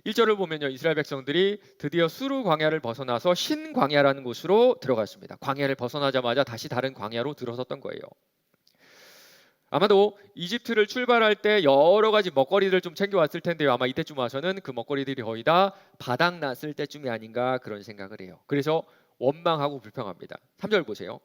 1절을 보면요, 이스라엘 백성들이 드디어 수르 광야를 벗어나서 신 광야라는 곳으로 들어갔습니다. 광야를 벗어나자마자 다시 다른 광야로 들어섰던 거예요. 아마도 이집트를 출발할 때 여러 가지 먹거리를 좀 챙겨왔을 텐데요. 아마 이때쯤 와서는 그 먹거리들이 거의 다 바닥났을 때쯤이 아닌가 그런 생각을 해요. 그래서 원망하고 불평합니다. 3절 보세요.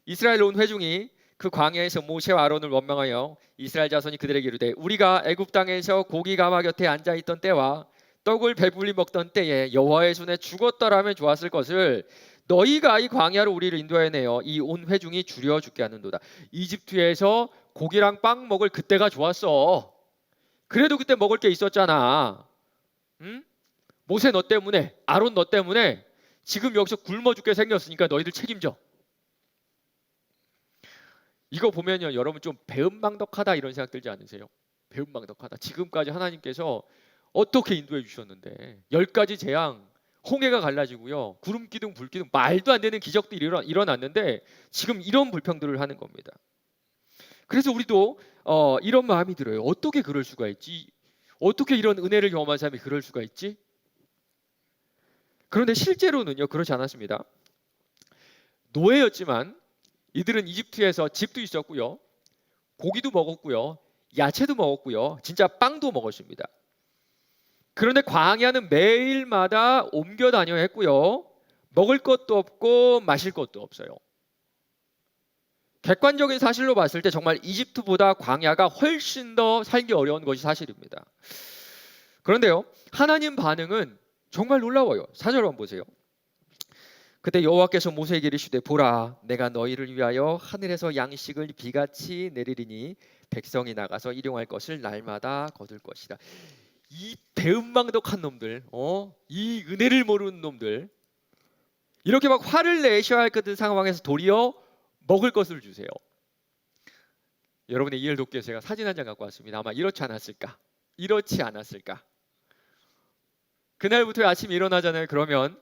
이스라엘 온 회중이 그 광야에서 모세와 아론을 원망하여 이스라엘 자손이 그들에게 이르되 우리가 애굽 땅에서 고기 가마 곁에 앉아 있던 때와 떡을 배불리 먹던 때에 여호와의 손에 죽었더라면 좋았을 것을 너희가 이 광야로 우리를 인도하여 내어 이 온 회중이 줄여 죽게 하는도다. 이집트에서 고기랑 빵 먹을 그때가 좋았어. 그래도 그때 먹을 게 있었잖아. 응? 모세 너 때문에, 아론 너 때문에 지금 여기서 굶어 죽게 생겼으니까 너희들 책임져. 이거 보면요, 여러분 좀 배은망덕하다 이런 생각 들지 않으세요? 배은망덕하다. 지금까지 하나님께서 어떻게 인도해 주셨는데 10가지 재앙, 홍해가 갈라지고요, 구름 기둥, 불 기둥, 말도 안 되는 기적들이 일어났는데 지금 이런 불평들을 하는 겁니다. 그래서 우리도 이런 마음이 들어요. 어떻게 그럴 수가 있지? 어떻게 이런 은혜를 경험한 사람이 그럴 수가 있지? 그런데 실제로는요, 그렇지 않았습니다. 노예였지만 이들은 이집트에서 집도 있었고요, 고기도 먹었고요, 야채도 먹었고요, 진짜 빵도 먹었습니다. 그런데 광야는 매일마다 옮겨 다녀야 했고요, 먹을 것도 없고 마실 것도 없어요. 객관적인 사실로 봤을 때 정말 이집트보다 광야가 훨씬 더 살기 어려운 것이 사실입니다. 그런데요, 하나님 반응은 정말 놀라워요. 4절 한번 보세요. 그때 여호와께서 모세에게 이르시되 보라, 내가 너희를 위하여 하늘에서 양식을 비같이 내리리니 백성이 나가서 일용할 것을 날마다 거둘 것이다. 이 배은망덕한 놈들, 이 은혜를 모르는 놈들, 이렇게 막 화를 내셔야 할 그 상황에서 도리어 먹을 것을 주세요. 여러분의 이해를 돕기 위해서 제가 사진 한 장 갖고 왔습니다. 아마 이렇지 않았을까? 이렇지 않았을까? 그날부터 아침에 일어나잖아요. 그러면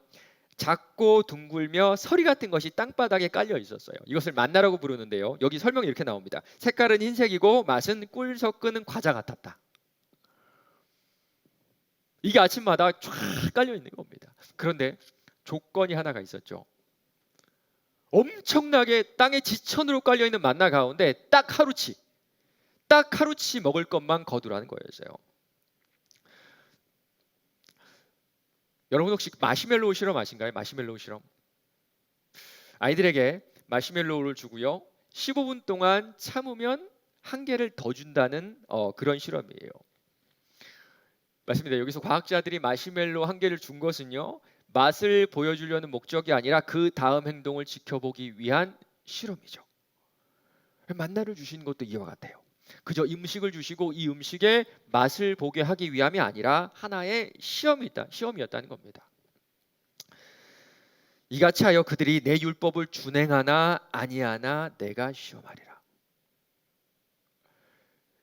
작고 둥글며 서리 같은 것이 땅바닥에 깔려 있었어요. 이것을 만나라고 부르는데요. 여기 설명이 이렇게 나옵니다. 색깔은 흰색이고 맛은 꿀 섞은 과자 같았다. 이게 아침마다 쫙 깔려 있는 겁니다. 그런데 조건이 하나가 있었죠. 엄청나게 땅의 지천으로 깔려 있는 만나 가운데 딱 하루치 먹을 것만 거두라는 거였어요. 여러분 혹시 마시멜로우 실험 아신가요? 마시멜로우 실험. 아이들에게 마시멜로우를 주고요, 15분 동안 참으면 한 개를 더 준다는 그런 실험이에요. 맞습니다. 여기서 과학자들이 마시멜로우 한 개를 준 것은요, 맛을 보여주려는 목적이 아니라 그 다음 행동을 지켜보기 위한 실험이죠. 만나를 주신 것도 이와 같아요. 그저 음식을 주시고 이 음식의 맛을 보게 하기 위함이 아니라 하나의 시험이었다는 겁니다. 이같이 하여 그들이 내 율법을 준행하나 아니하나 내가 시험하리라.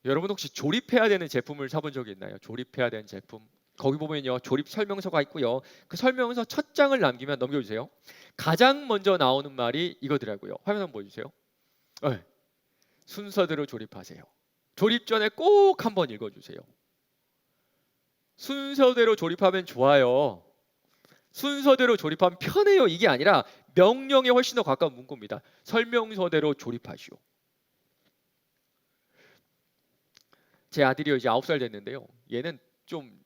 여러분 혹시 조립해야 되는 제품을 사본 적이 있나요? 조립해야 되는 제품. 거기 보면요, 조립 설명서가 있고요. 그 설명서 첫 장을 남기면 넘겨주세요. 가장 먼저 나오는 말이 이거더라고요. 화면 한번 보여주세요. 네. 순서대로 조립하세요. 조립 전에 꼭 한번 읽어주세요. 순서대로 조립하면 좋아요. 순서대로 조립하면 편해요. 이게 아니라 명령에 훨씬 더 가까운 문구입니다. 설명서대로 조립하시오. 제 아들이 이제 9살 됐는데요. 얘는 좀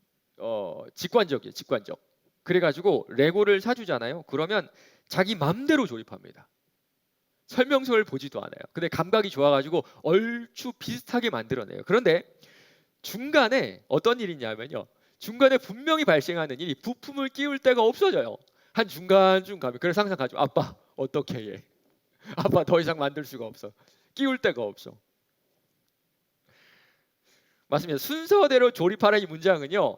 직관적이에요. 직관적. 그래가지고 레고를 사주잖아요. 그러면 자기 맘대로 조립합니다. 설명서를 보지도 않아요. 근데 감각이 좋아가지고 얼추 비슷하게 만들어내요. 그런데 중간에 어떤 일이 있냐면요, 중간에 분명히 발생하는 일이 부품을 끼울 데가 없어져요. 한 중간쯤 가면. 그래서 항상 가지고 아빠 어떻게 해? 아빠 더 이상 만들 수가 없어. 끼울 데가 없어. 맞습니다. 순서대로 조립하라 이 문장은요,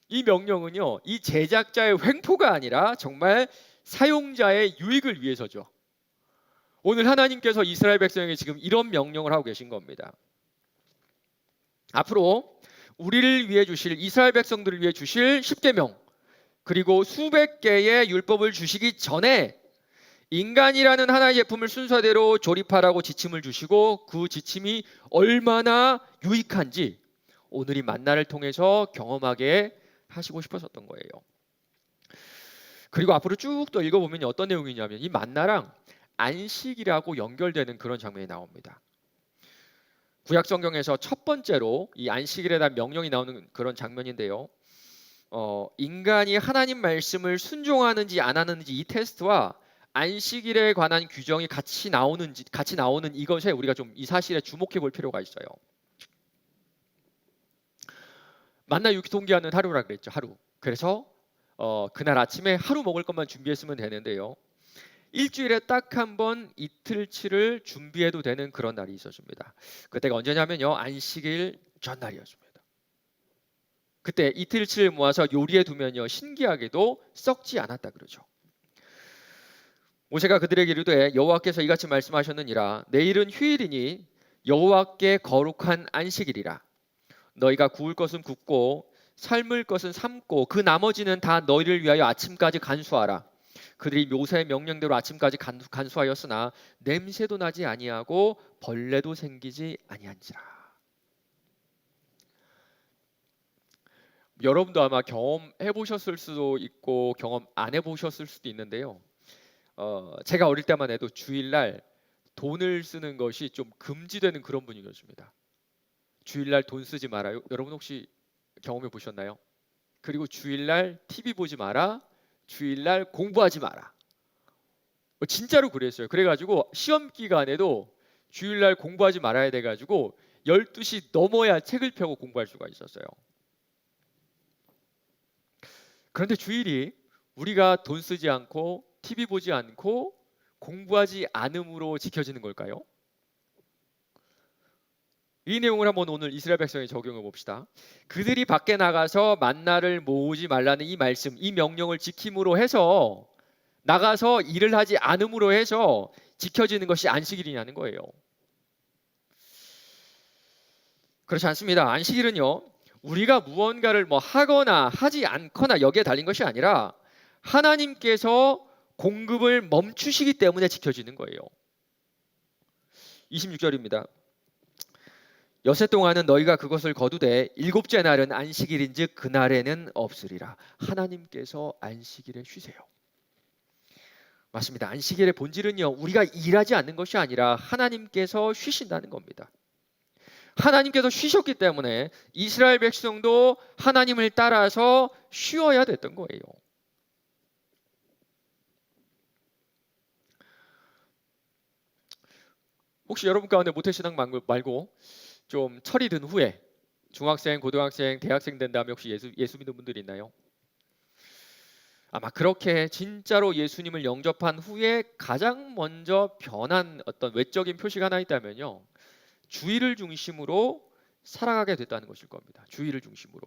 이 명령은요, 이 제작자의 횡포가 아니라 정말 사용자의 유익을 위해서죠. 오늘 하나님께서 이스라엘 백성에게 지금 이런 명령을 하고 계신 겁니다. 앞으로 우리를 위해 주실, 이스라엘 백성들을 위해 주실 10계명, 그리고 수백 개의 율법을 주시기 전에 인간이라는 하나의 제품을 순서대로 조립하라고 지침을 주시고 그 지침이 얼마나 유익한지 오늘 이 만나를 통해서 경험하게 하시고 싶으셨던 거예요. 그리고 앞으로 쭉 더 읽어보면 어떤 내용이냐면 이 만나랑 안식이라고 연결되는 그런 장면이 나옵니다. 구약 성경에서 첫 번째로 이 안식일에 대한 명령이 나오는 그런 장면인데요. 인간이 하나님 말씀을 순종하는지 안 하는지 이 테스트와 안식일에 관한 규정이 같이 나오는 이것에 우리가 좀 이 사실에 주목해 볼 필요가 있어요. 만나 유통기한은 하루라 그랬죠. 하루. 그래서 그날 아침에 하루 먹을 것만 준비했으면 되는데요. 일주일에 딱 한 번 이틀치를 준비해도 되는 그런 날이 있었습니다. 그때가 언제냐면요. 안식일 전날이었습니다. 그때 이틀치를 모아서 요리해 두면요. 신기하게도 썩지 않았다 그러죠. 모세가 그들에게 이르되 여호와께서 이같이 말씀하셨느니라 내일은 휴일이니 여호와께 거룩한 안식일이라 너희가 구울 것은 굽고 삶을 것은 삶고 그 나머지는 다 너희를 위하여 아침까지 간수하라. 그들이 모세의 명령대로 아침까지 간수하였으나 냄새도 나지 아니하고 벌레도 생기지 아니한지라. 여러분도 아마 경험해 보셨을 수도 있고 경험 안 해보셨을 수도 있는데요. 제가 어릴 때만 해도 주일날 돈을 쓰는 것이 좀 금지되는 그런 분위기였습니다. 주일날 돈 쓰지 말아요. 여러분 혹시 경험해 보셨나요? 그리고 주일날 TV 보지 마라. 주일날 공부하지 마라. 진짜로 그랬어요. 그래가지고 시험 기간에도 주일날 공부하지 말아야 돼가지고 12시 넘어야 책을 펴고 공부할 수가 있었어요. 그런데 주일이 우리가 돈 쓰지 않고 TV 보지 않고 공부하지 않음으로 지켜지는 걸까요? 이 내용을 한번 오늘 이스라엘 백성에 적용해 봅시다. 그들이 밖에 나가서 만나를 모으지 말라는 이 말씀, 이 명령을 지킴으로 해서 나가서 일을 하지 않음으로 해서 지켜지는 것이 안식일이냐는 거예요. 그렇지 않습니다. 안식일은요. 우리가 무언가를 하거나 하지 않거나 여기에 달린 것이 아니라 하나님께서 공급을 멈추시기 때문에 지켜지는 거예요. 26절입니다. 여세 동안은 너희가 그것을 거두되 일곱째 날은 안식일인즉 그날에는 없으리라. 하나님께서 안식일에 쉬세요. 맞습니다. 안식일의 본질은요. 우리가 일하지 않는 것이 아니라 하나님께서 쉬신다는 겁니다. 하나님께서 쉬셨기 때문에 이스라엘 백성도 하나님을 따라서 쉬어야 됐던 거예요. 혹시 여러분 가운데 모태신앙 말고 좀 철이 든 후에 중학생, 고등학생, 대학생 된 다음에 혹시 예수 믿는 분들이 있나요? 아마 그렇게 진짜로 예수님을 영접한 후에 가장 먼저 변한 어떤 외적인 표시가 하나 있다면요. 주일을 중심으로 살아가게 됐다는 것일 겁니다. 주일을 중심으로.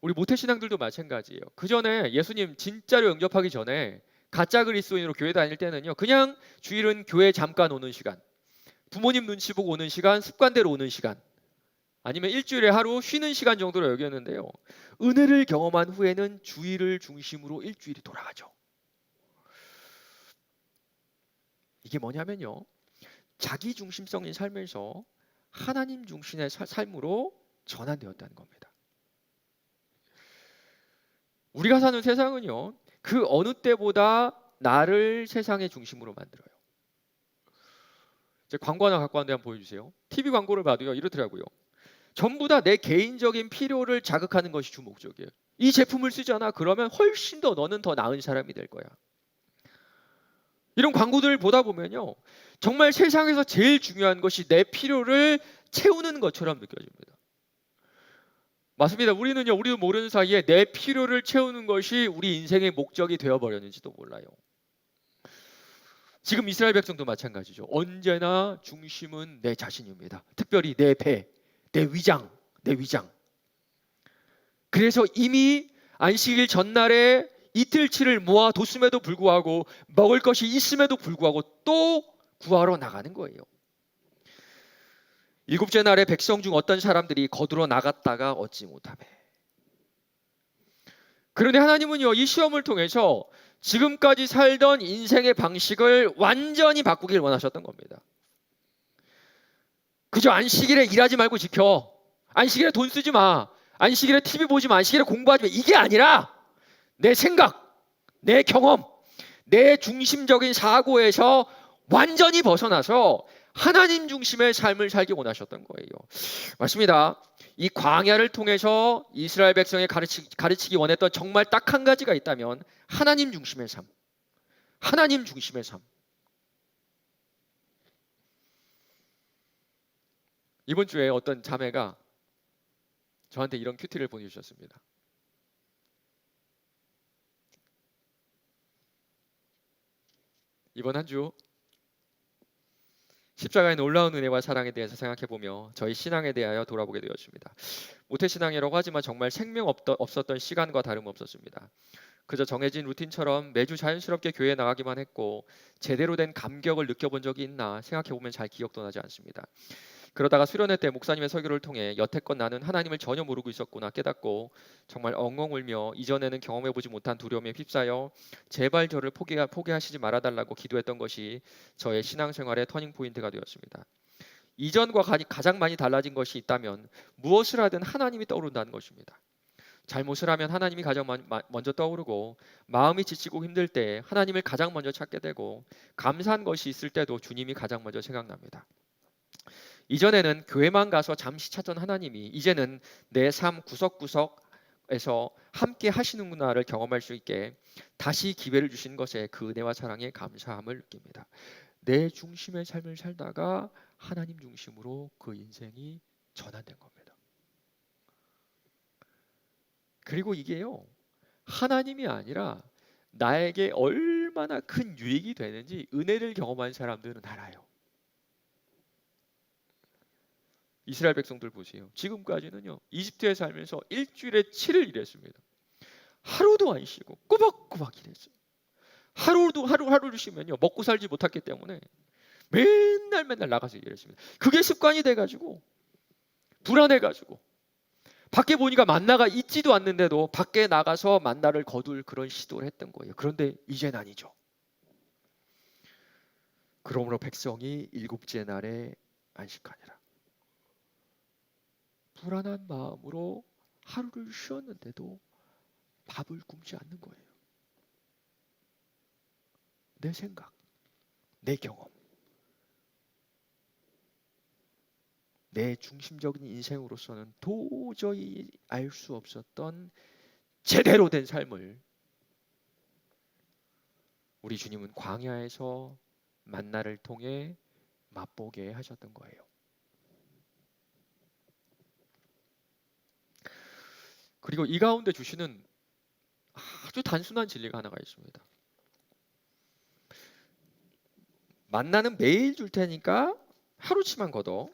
우리 모태신앙들도 마찬가지예요. 그 전에 예수님 진짜로 영접하기 전에 가짜 그리스도인으로 교회 다닐 때는요. 그냥 주일은 교회 잠깐 오는 시간, 부모님 눈치 보고 오는 시간, 습관대로 오는 시간, 아니면 일주일에 하루 쉬는 시간 정도로 여겼는데요. 은혜를 경험한 후에는 주일을 중심으로 일주일이 돌아가죠. 이게 뭐냐면요. 자기 중심성인 삶에서 하나님 중심의 삶으로 전환되었다는 겁니다. 우리가 사는 세상은요. 그 어느 때보다 나를 세상의 중심으로 만들어요. 광고 하나 갖고 왔는데 한번 보여주세요. TV 광고를 봐도요. 이렇더라고요. 전부 다 내 개인적인 필요를 자극하는 것이 주 목적이에요. 이 제품을 쓰잖아. 그러면 훨씬 더 너는 더 나은 사람이 될 거야. 이런 광고들을 보다 보면요. 정말 세상에서 제일 중요한 것이 내 필요를 채우는 것처럼 느껴집니다. 맞습니다. 우리도 모르는 사이에 내 필요를 채우는 것이 우리 인생의 목적이 되어버렸는지도 몰라요. 지금 이스라엘 백성도 마찬가지죠. 언제나 중심은 내 자신입니다. 특별히 내 배, 내 위장. 그래서 이미 안식일 전날에 이틀치를 모아뒀음에도 불구하고 먹을 것이 있음에도 불구하고 또 구하러 나가는 거예요. 일곱째 날에 백성 중 어떤 사람들이 거두러 나갔다가 얻지 못하매. 그런데 하나님은요, 이 시험을 통해서 지금까지 살던 인생의 방식을 완전히 바꾸길 원하셨던 겁니다. 그저 안식일에 일하지 말고 지켜. 안식일에 돈 쓰지 마. 안식일에 TV 보지 마, 안식일에 공부하지 마. 이게 아니라 내 생각, 내 경험, 내 중심적인 사고에서 완전히 벗어나서 하나님 중심의 삶을 살기 원하셨던 거예요. 맞습니다. 이 광야를 통해서 이스라엘 백성에 가르치기 원했던 정말 딱 한 가지가 있다면 하나님 중심의 삶. 하나님 중심의 삶. 이번 주에 어떤 자매가 저한테 이런 큐티를 보내주셨습니다. 이번 한 주 십자가의 놀라운 은혜와 사랑에 대해서 생각해보며 저희 신앙에 대하여 돌아보게 되었습니다. 모태신앙이라고 하지만 정말 생명 없었던 시간과 다름없었습니다. 그저 정해진 루틴처럼 매주 자연스럽게 교회에 나가기만 했고 제대로 된 감격을 느껴본 적이 있나 생각해보면 잘 기억도 나지 않습니다. 그러다가 수련회 때 목사님의 설교를 통해 여태껏 나는 하나님을 전혀 모르고 있었구나 깨닫고 정말 엉엉 울며 이전에는 경험해보지 못한 두려움에 휩싸여 제발 저를 포기하시지 말아달라고 기도했던 것이 저의 신앙생활의 터닝포인트가 되었습니다. 이전과 가장 많이 달라진 것이 있다면 무엇을 하든 하나님이 떠오른다는 것입니다. 잘못을 하면 하나님이 가장 먼저 떠오르고 마음이 지치고 힘들 때 하나님을 가장 먼저 찾게 되고 감사한 것이 있을 때도 주님이 가장 먼저 생각납니다. 이전에는 교회만 가서 잠시 찾던 하나님이 이제는 내 삶 구석구석에서 함께 하시는구나를 경험할 수 있게 다시 기회를 주신 것에 그 은혜와 사랑에 감사함을 느낍니다. 내 중심의 삶을 살다가 하나님 중심으로 그 인생이 전환된 겁니다. 그리고 이게요, 하나님이 아니라 나에게 얼마나 큰 유익이 되는지 은혜를 경험한 사람들은 알아요. 이스라엘 백성들 보세요. 지금까지는요, 이집트에 살면서 일주일에 7일 일했습니다. 하루도 안 쉬고 꼬박꼬박 일했어요. 하루를 쉬면요, 먹고 살지 못했기 때문에 맨날 나가서 일했습니다. 그게 습관이 돼가지고 불안해가지고 밖에 보니까 만나가 있지도 않는데도 밖에 나가서 만나를 거둘 그런 시도를 했던 거예요. 그런데 이젠 아니죠. 그러므로 백성이 일곱째 날에 안식하니라. 불안한 마음으로 하루를 쉬었는데도 밥을 굶지 않는 거예요. 내 생각, 내 경험, 내 중심적인 인생으로서는 도저히 알 수 없었던 제대로 된 삶을 우리 주님은 광야에서 만나를 통해 맛보게 하셨던 거예요. 그리고 이 가운데 주시는 아주 단순한 진리가 하나가 있습니다. 만나는 매일 줄 테니까 하루치만 걷어.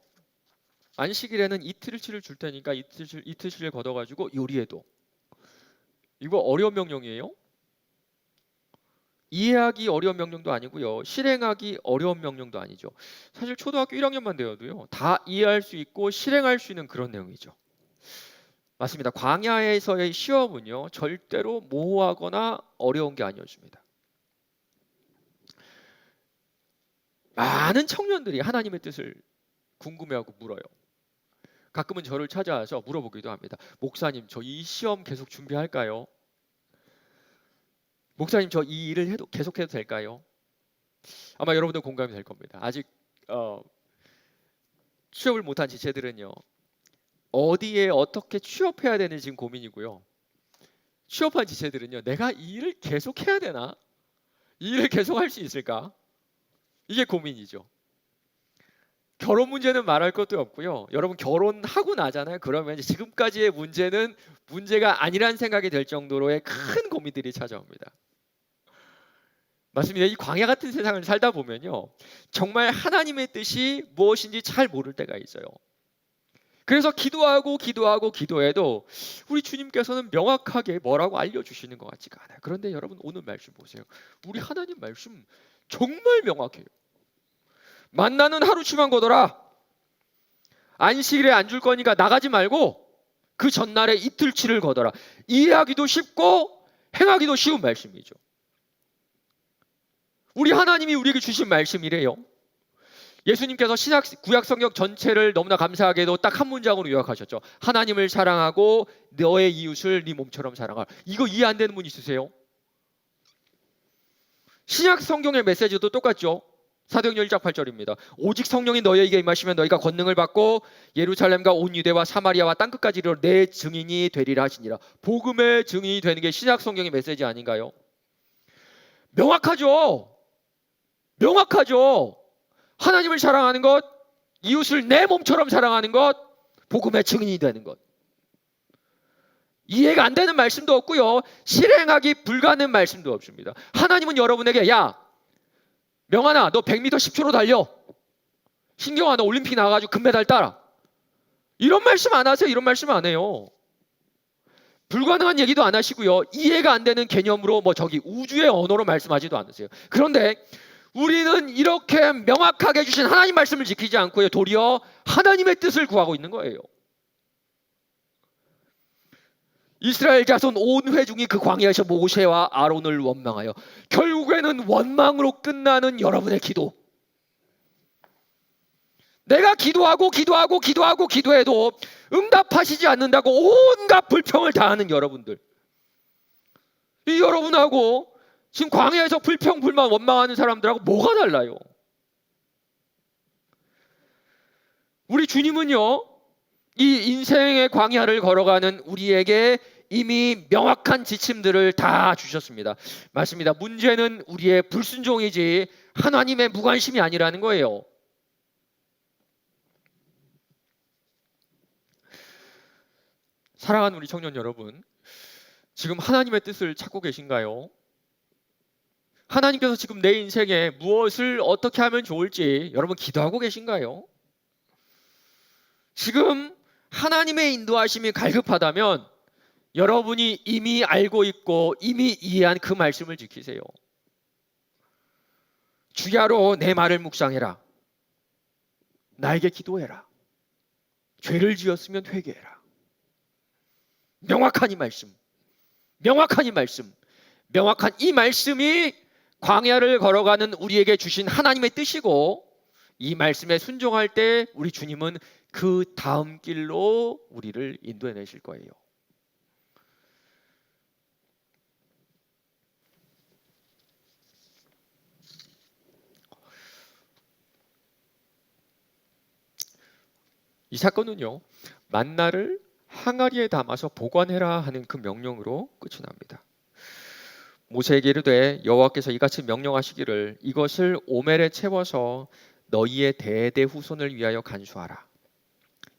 안식일에는 이틀치를 줄 테니까 이틀치를 걷어가지고 요리해도. 이거 어려운 명령이에요. 이해하기 어려운 명령도 아니고요. 실행하기 어려운 명령도 아니죠. 사실 초등학교 1학년만 되어도요, 다 이해할 수 있고 실행할 수 있는 그런 내용이죠. 맞습니다. 광야에서의 시험은요, 절대로 모호하거나 어려운 게 아니었습니다. 많은 청년들이 하나님의 뜻을 궁금해하고 물어요. 가끔은 저를 찾아와서 물어보기도 합니다. 목사님, 저 이 시험 계속 준비할까요? 목사님, 저 이 일을 계속해도 될까요? 아마 여러분도 공감이 될 겁니다. 아직 취업을 못한 지체들은요, 어디에 어떻게 취업해야 되는지 지금 고민이고요. 취업한 지체들은요, 내가 이 일을 계속해야 되나? 이 일을 계속할 수 있을까? 이게 고민이죠. 결혼 문제는 말할 것도 없고요. 여러분 결혼하고 나잖아요. 그러면 이제 지금까지의 문제는 문제가 아니란 생각이 될 정도로의 큰 고민들이 찾아옵니다. 맞습니다. 이 광야 같은 세상을 살다 보면요, 정말 하나님의 뜻이 무엇인지 잘 모를 때가 있어요. 그래서 기도해도 우리 주님께서는 명확하게 뭐라고 알려주시는 것 같지가 않아요. 그런데 여러분 오늘 말씀 보세요. 우리 하나님 말씀 정말 명확해요. 만나는 하루치만 거둬라. 안식일에 안 줄 거니까 나가지 말고 그 전날에 이틀치를 거둬라. 이해하기도 쉽고 행하기도 쉬운 말씀이죠. 우리 하나님이 우리에게 주신 말씀이래요. 예수님께서 신약 구약 성경 전체를 너무나 감사하게도 딱 한 문장으로 요약하셨죠. 하나님을 사랑하고 너의 이웃을 네 몸처럼 사랑하라. 이거 이해 안 되는 분 있으세요? 신약 성경의 메시지도 똑같죠. 사도행전 1장 8절입니다. 오직 성령이 너희에게 임하시면 너희가 권능을 받고 예루살렘과 온 유대와 사마리아와 땅끝까지 이르러 내 증인이 되리라 하시니라. 복음의 증인이 되는 게 신약 성경의 메시지 아닌가요? 명확하죠. 명확하죠. 하나님을 사랑하는 것, 이웃을 내 몸처럼 사랑하는 것, 복음의 증인이 되는 것. 이해가 안 되는 말씀도 없고요. 실행하기 불가능한 말씀도 없습니다. 하나님은 여러분에게 야, 명환아, 너 100m 10초로 달려. 신경아, 너 올림픽 나가가지고 금메달 따라. 이런 말씀 안 하세요. 이런 말씀 안 해요. 불가능한 얘기도 안 하시고요. 이해가 안 되는 개념으로 뭐 저기 우주의 언어로 말씀하지도 않으세요. 그런데 우리는 이렇게 명확하게 주신 하나님 말씀을 지키지 않고요. 도리어 하나님의 뜻을 구하고 있는 거예요. 이스라엘 자손 온 회중이 그 광야에서 모세와 아론을 원망하여 결국에는 원망으로 끝나는 여러분의 기도. 내가 기도해도 응답하시지 않는다고 온갖 불평을 다하는 여러분들. 이 여러분하고 지금 광야에서 불평, 불만, 원망하는 사람들하고 뭐가 달라요? 우리 주님은요, 이 인생의 광야를 걸어가는 우리에게 이미 명확한 지침들을 다 주셨습니다. 맞습니다. 문제는 우리의 불순종이지 하나님의 무관심이 아니라는 거예요. 사랑하는 우리 청년 여러분, 지금 하나님의 뜻을 찾고 계신가요? 하나님께서 지금 내 인생에 무엇을 어떻게 하면 좋을지 여러분 기도하고 계신가요? 지금 하나님의 인도하심이 갈급하다면 여러분이 이미 알고 있고 이미 이해한 그 말씀을 지키세요. 주야로 내 말을 묵상해라. 나에게 기도해라. 죄를 지었으면 회개해라. 명확한 이 말씀, 명확한 이 말씀, 명확한 이 말씀이 광야를 걸어가는 우리에게 주신 하나님의 뜻이고, 이 말씀에 순종할 때 우리 주님은 그 다음 길로 우리를 인도해 내실 거예요. 이 사건은요, 만나를 항아리에 담아서 보관해라 하는 그 명령으로 끝이 납니다. 모세에게 이르되 여호와께서 이같이 명령하시기를 이것을 오멜에 채워서 너희의 대대 후손을 위하여 간수하라.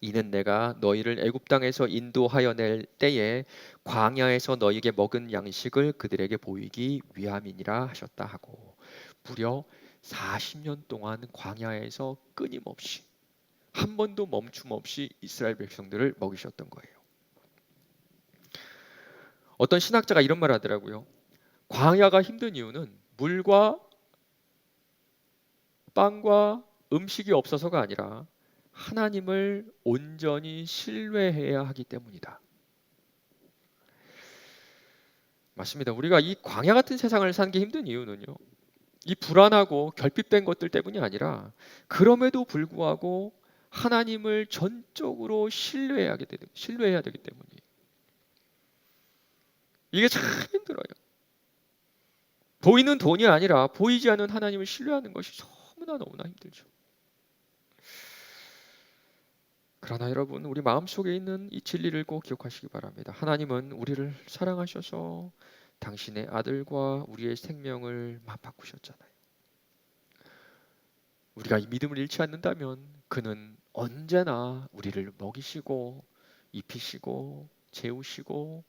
이는 내가 너희를 애굽 땅에서 인도하여 낼 때에 광야에서 너희에게 먹은 양식을 그들에게 보이기 위함이니라 하셨다 하고, 무려 40년 동안 광야에서 끊임없이 한 번도 멈춤 없이 이스라엘 백성들을 먹이셨던 거예요. 어떤 신학자가 이런 말을 하더라고요. 광야가 힘든 이유는 물과 빵과 음식이 없어서가 아니라 하나님을 온전히 신뢰해야 하기 때문이다. 맞습니다. 우리가 이 광야 같은 세상을 사는 게 힘든 이유는요, 이 불안하고 결핍된 것들 때문이 아니라 그럼에도 불구하고 하나님을 전적으로 신뢰해야 되기 때문이에요. 이게 참 힘들어요. 보이는 돈이 아니라 보이지 않는 하나님을 신뢰하는 것이 너무나 힘들죠. 그러나 여러분, 우리 마음속에 있는 이 진리를 꼭 기억하시기 바랍니다. 하나님은 우리를 사랑하셔서 당신의 아들과 우리의 생명을 바꾸셨잖아요. 우리가 이 믿음을 잃지 않는다면 그는 언제나 우리를 먹이시고 입히시고 재우시고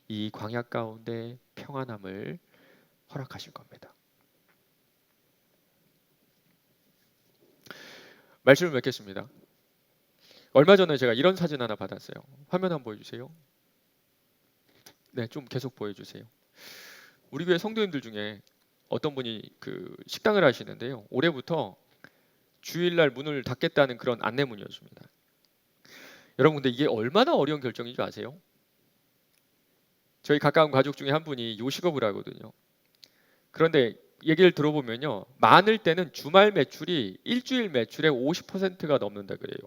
이 광야 가운데 평안함을 허락하실 겁니다. 말씀을 맺겠습니다. 얼마 전에 제가 이런 사진 하나 받았어요. 화면 한번 보여주세요. 네, 좀 계속 보여주세요. 우리 교회 성도님들 중에 어떤 분이 그 식당을 하시는데요, 올해부터 주일날 문을 닫겠다는 그런 안내문이었습니다. 여러분, 근데 이게 얼마나 어려운 결정인 줄 아세요? 저희 가까운 가족 중에 한 분이 요식업을 하거든요. 그런데 얘기를 들어보면요, 많을 때는 주말 매출이 일주일 매출의 50%가 넘는다 그래요.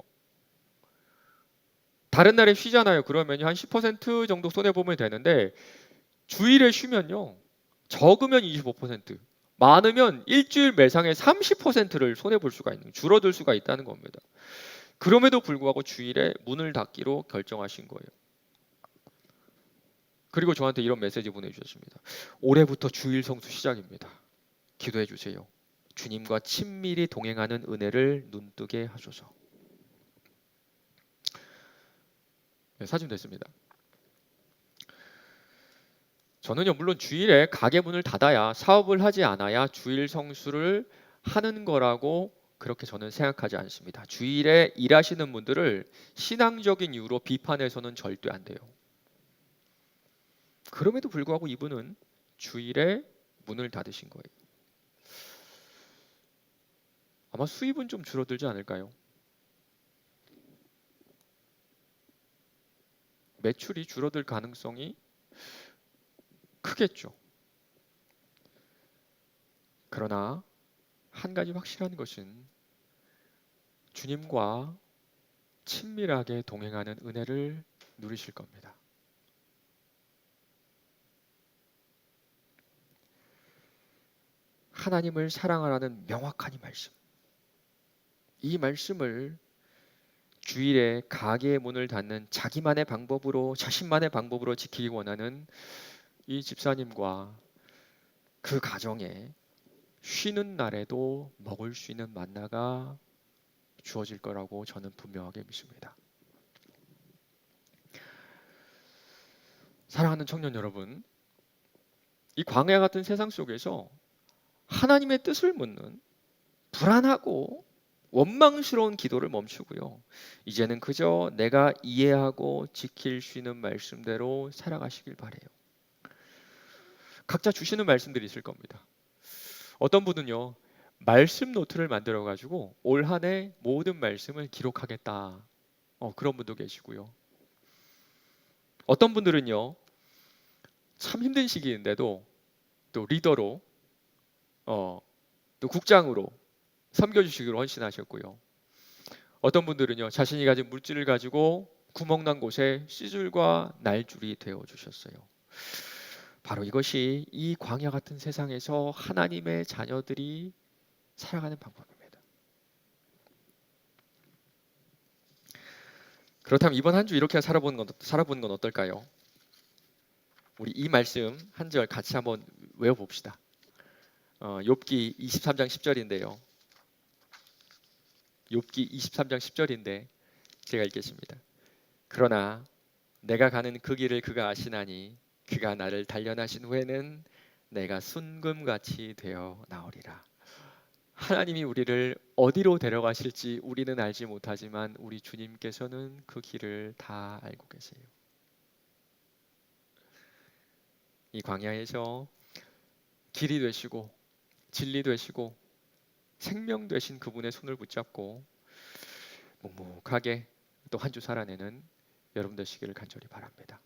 다른 날에 쉬잖아요. 그러면 한 10% 정도 손해 보면 되는데 주일에 쉬면요, 적으면 25%, 많으면 일주일 매상의 30%를 손해 볼 수가 있는, 줄어들 수가 있다는 겁니다. 그럼에도 불구하고 주일에 문을 닫기로 결정하신 거예요. 그리고 저한테 이런 메시지 보내주셨습니다. 올해부터 주일 성수 시작입니다. 기도해 주세요. 주님과 친밀히 동행하는 은혜를 눈뜨게 하소서. 네, 사진 됐습니다. 저는요, 물론 주일에 가게 문을 닫아야, 사업을 하지 않아야 주일 성수를 하는 거라고 그렇게 저는 생각하지 않습니다. 주일에 일하시는 분들을 신앙적인 이유로 비판해서는 절대 안 돼요. 그럼에도 불구하고 이분은 주일에 문을 닫으신 거예요. 아마 수입은 좀 줄어들지 않을까요? 매출이 줄어들 가능성이 크겠죠. 그러나 한 가지 확실한 것은 주님과 친밀하게 동행하는 은혜를 누리실 겁니다. 하나님을 사랑하라는 명확한 이 말씀. 이 말씀을 주일에 가게의 문을 닫는 자기만의 방법으로, 자신만의 방법으로 지키기 원하는 이 집사님과 그 가정에 쉬는 날에도 먹을 수 있는 만나가 주어질 거라고 저는 분명하게 믿습니다. 사랑하는 청년 여러분, 이 광야 같은 세상 속에서 하나님의 뜻을 묻는 불안하고 원망스러운 기도를 멈추고요, 이제는 그저 내가 이해하고 지킬 수 있는 말씀대로 살아가시길 바래요. 각자 주시는 말씀들이 있을 겁니다. 어떤 분은요, 말씀 노트를 만들어 가지고 올 한 해 모든 말씀을 기록하겠다, 그런 분도 계시고요. 어떤 분들은요, 참 힘든 시기인데도 또 리더로, 또 국장으로 섬겨주시기로 헌신하셨고요. 어떤 분들은요, 자신이 가진 물질을 가지고 구멍난 곳에 씨줄과 날줄이 되어 주셨어요. 바로 이것이 이 광야 같은 세상에서 하나님의 자녀들이 살아가는 방법입니다. 그렇다면 이번 한 주 이렇게 살아보는 건 어떨까요? 우리 이 말씀 한 절 같이 한번 외워봅시다. 욥기 23장 10절인데요. 욥기 23장 10절인데 제가 읽겠습니다. 그러나 내가 가는 그 길을 그가 아시나니 그가 나를 단련하신 후에는 내가 순금같이 되어 나오리라. 하나님이 우리를 어디로 데려가실지 우리는 알지 못하지만 우리 주님께서는 그 길을 다 알고 계세요. 이 광야에서 길이 되시고 진리 되시고 생명 되신 그분의 손을 붙잡고 묵묵하게 또 한 주 살아내는 여러분 되시기를 간절히 바랍니다.